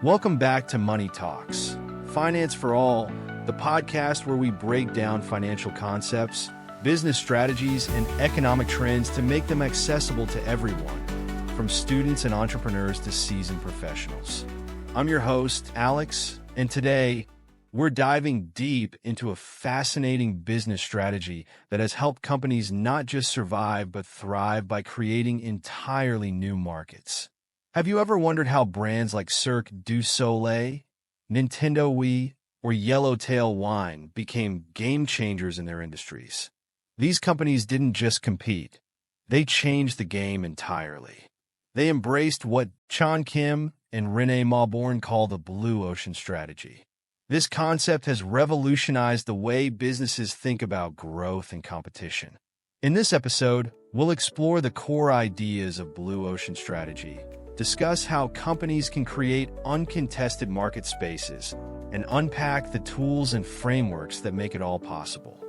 Welcome back to Money Talks, Finance for All, the podcast where we break down financial concepts, business strategies, and economic trends to make them accessible to everyone, from students and entrepreneurs to seasoned professionals. I'm your host, Alex, and today we're diving deep into a fascinating business strategy that has helped companies not just survive but thrive by creating entirely new markets. Have you ever wondered how brands like Cirque du Soleil, Nintendo Wii, or Yellowtail Wine became game changers in their industries? These companies didn't just compete, they changed the game entirely. They embraced what Kim and Renée Mauborgne call the blue ocean strategy. This concept has revolutionized the way businesses think about growth and competition. In this episode, we'll explore the core ideas of blue ocean strategy, discuss how companies can create uncontested market spaces, and unpack the tools and frameworks that make it all possible.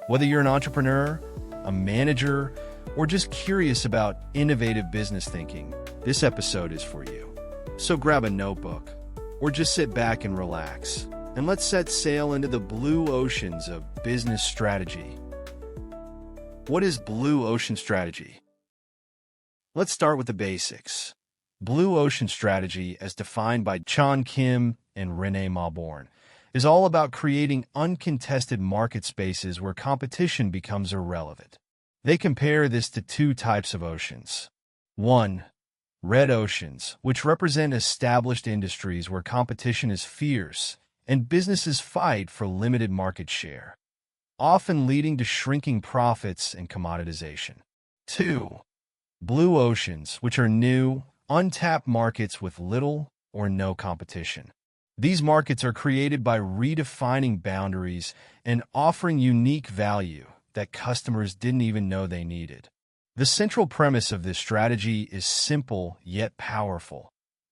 Whether you're an entrepreneur, a manager, or just curious about innovative business thinking, this episode is for you. So grab a notebook, or just sit back and relax, and let's set sail into the blue oceans of business strategy. What is blue ocean strategy? Let's start with the basics. Blue ocean strategy, as defined by Kim and Renée Mauborgne, is all about creating uncontested market spaces where competition becomes irrelevant. They compare this to two types of oceans. 1. Red oceans, which represent established industries where competition is fierce and businesses fight for limited market share, often leading to shrinking profits and commoditization. 2. Blue oceans, which are new, untapped markets with little or no competition. These markets are created by redefining boundaries and offering unique value that customers didn't even know they needed. The central premise of this strategy is simple yet powerful.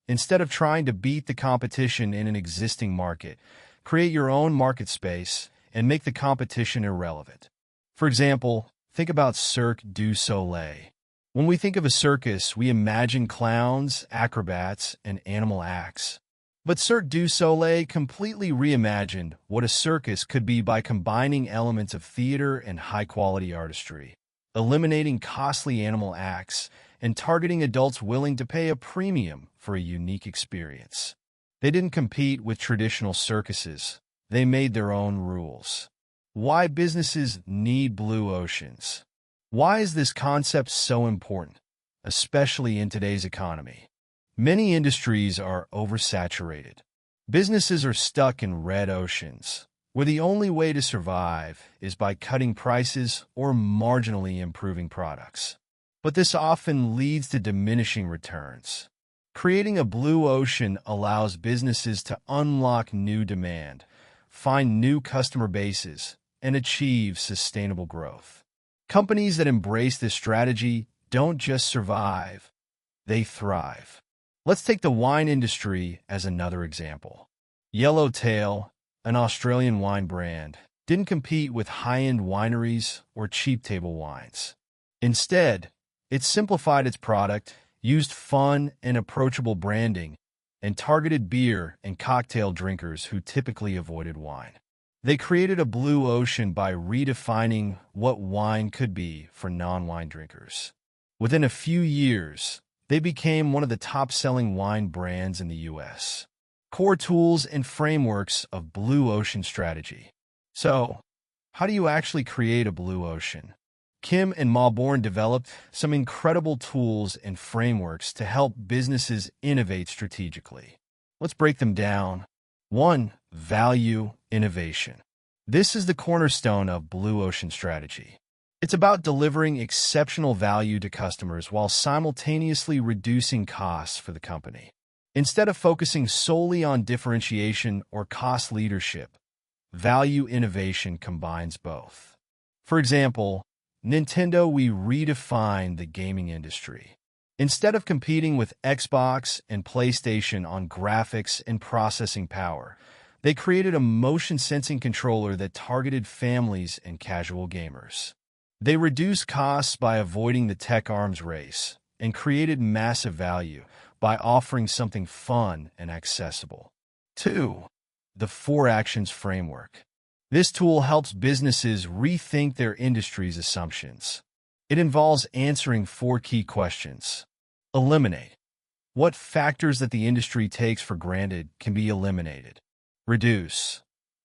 Instead of trying to beat the competition in an existing market, create your own market space and make the competition irrelevant. For example, think about Cirque du Soleil. When we think of a circus, we imagine clowns, acrobats, and animal acts. But Cirque du Soleil completely reimagined what a circus could be by combining elements of theater and high-quality artistry, eliminating costly animal acts, and targeting adults willing to pay a premium for a unique experience. They didn't compete with traditional circuses. They made their own rules. Why businesses need blue oceans? Why is this concept so important, especially in today's economy? Many industries are oversaturated. Businesses are stuck in red oceans, where the only way to survive is by cutting prices or marginally improving products. But this often leads to diminishing returns. Creating a blue ocean allows businesses to unlock new demand, find new customer bases, and achieve sustainable growth. Companies that embrace this strategy don't just survive, they thrive. Let's take the wine industry as another example. Yellowtail, an Australian wine brand, didn't compete with high-end wineries or cheap table wines. Instead, it simplified its product, used fun and approachable branding, and targeted beer and cocktail drinkers who typically avoided wine. They created a blue ocean by redefining what wine could be for non-wine drinkers. Within a few years, they became one of the top-selling wine brands in the U.S. Core tools and frameworks of blue ocean strategy. So, how do you actually create a blue ocean? Kim and Mauborgne developed some incredible tools and frameworks to help businesses innovate strategically. Let's break them down. 1. Value innovation. This is the cornerstone of blue ocean strategy. It's about delivering exceptional value to customers while simultaneously reducing costs for the company. Instead of focusing solely on differentiation or cost leadership, value innovation combines both. For example, Nintendo Wii redefined the gaming industry. Instead of competing with Xbox and PlayStation on graphics and processing power, they created a motion-sensing controller that targeted families and casual gamers. They reduced costs by avoiding the tech arms race and created massive value by offering something fun and accessible. 2. The 4 Actions Framework. This tool helps businesses rethink their industry's assumptions. It involves answering 4 key questions. Eliminate. What factors that the industry takes for granted can be eliminated? Reduce.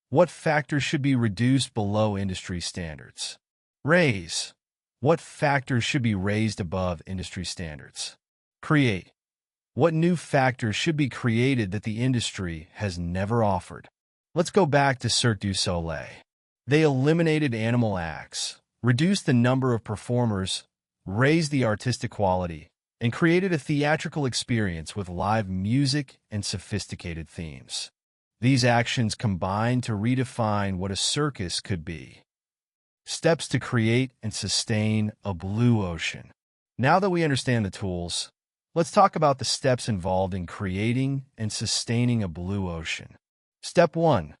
What factors should be reduced below industry standards? Raise. What factors should be raised above industry standards? Create. What new factors should be created that the industry has never offered? Let's go back to Cirque du Soleil. They eliminated animal acts, reduced the number of performers, raised the artistic quality, and created a theatrical experience with live music and sophisticated themes. These actions combine to redefine what a circus could be. Steps to create and sustain a blue ocean. Now that we understand the tools, let's talk about the steps involved in creating and sustaining a blue ocean. Step 1.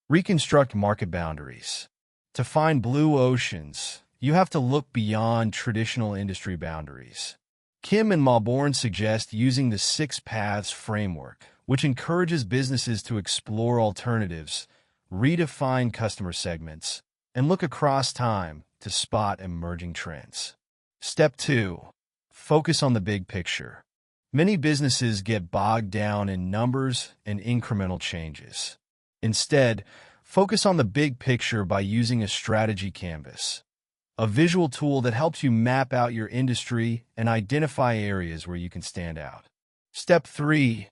Reconstruct market boundaries. To find blue oceans, you have to look beyond traditional industry boundaries. Kim and Mauborgne suggest using the 6 Paths framework, which encourages businesses to explore alternatives, redefine customer segments, and look across time to spot emerging trends. Step 2. Focus on the big picture. Many businesses get bogged down in numbers and incremental changes. Instead, focus on the big picture by using a strategy canvas, a visual tool that helps you map out your industry and identify areas where you can stand out. Step 3.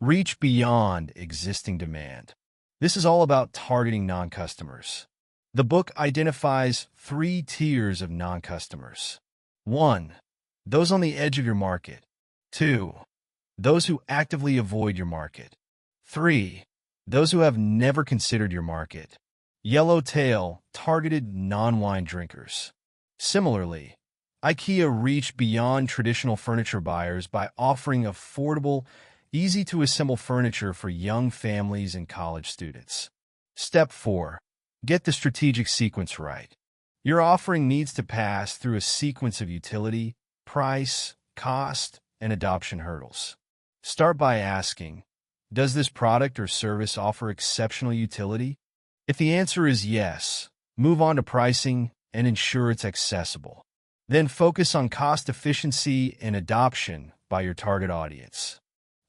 Reach beyond existing demand. This is all about targeting non-customers. The book identifies 3 tiers of non-customers. 1. Those on the edge of your market. 2. Those who actively avoid your market. 3. Those who have never considered your market. Yellowtail targeted non-wine drinkers. Similarly, IKEA reached beyond traditional furniture buyers by offering affordable, easy-to-assemble furniture for young families and college students. Step 4. Get the strategic sequence right. Your offering needs to pass through a sequence of utility, price, cost, and adoption hurdles. Start by asking, does this product or service offer exceptional utility? If the answer is yes, move on to pricing and ensure it's accessible. Then focus on cost efficiency and adoption by your target audience.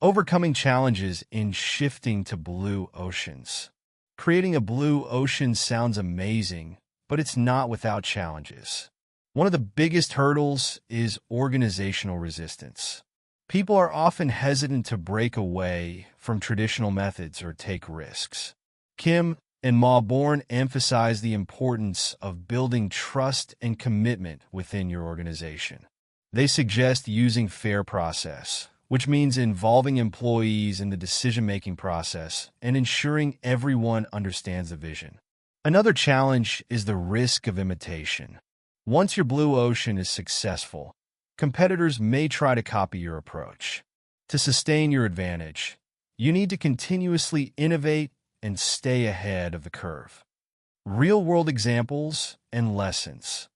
Overcoming challenges in shifting to blue oceans. Creating a blue ocean sounds amazing, but it's not without challenges. One of the biggest hurdles is organizational resistance. People are often hesitant to break away from traditional methods or take risks. Kim and Mauborgne emphasize the importance of building trust and commitment within your organization. They suggest using fair process, which means involving employees in the decision-making process and ensuring everyone understands the vision. Another challenge is the risk of imitation. Once your blue ocean is successful, competitors may try to copy your approach. To sustain your advantage, you need to continuously innovate and stay ahead of the curve. Real-world examples and lessons.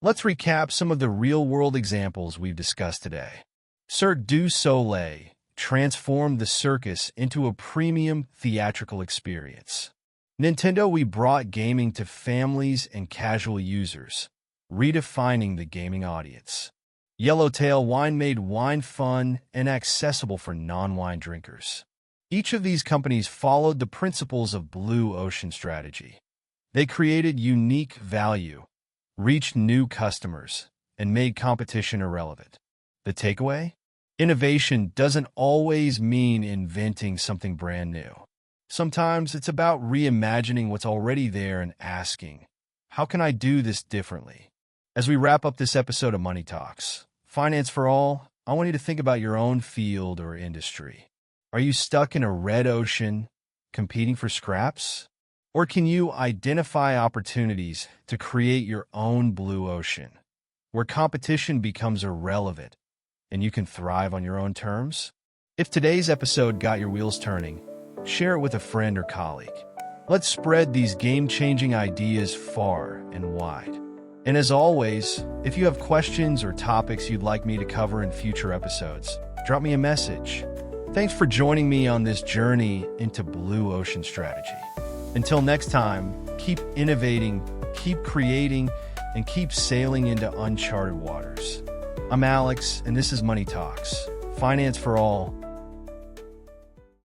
Let's recap some of the real-world examples we've discussed today. Cirque du Soleil transformed the circus into a premium theatrical experience. Nintendo, we brought gaming to families and casual users, redefining the gaming audience. Yellowtail Wine made wine fun and accessible for non-wine drinkers. Each of these companies followed the principles of Blue Ocean strategy. They created unique value, reached new customers, and made competition irrelevant. The takeaway? Innovation doesn't always mean inventing something brand new. Sometimes it's about reimagining what's already there and asking, how can I do this differently? As we wrap up this episode of Money Talks, Finance for All, I want you to think about your own field or industry. Are you stuck in a red ocean, competing for scraps? Or can you identify opportunities to create your own blue ocean, where competition becomes irrelevant and you can thrive on your own terms? If today's episode got your wheels turning, share it with a friend or colleague. Let's spread these game-changing ideas far and wide. And as always, if you have questions or topics you'd like me to cover in future episodes, drop me a message. Thanks for joining me on this journey into blue ocean strategy. Until next time, keep innovating, keep creating, and keep sailing into uncharted waters. I'm Alex, and this is Money Talks, Finance for All,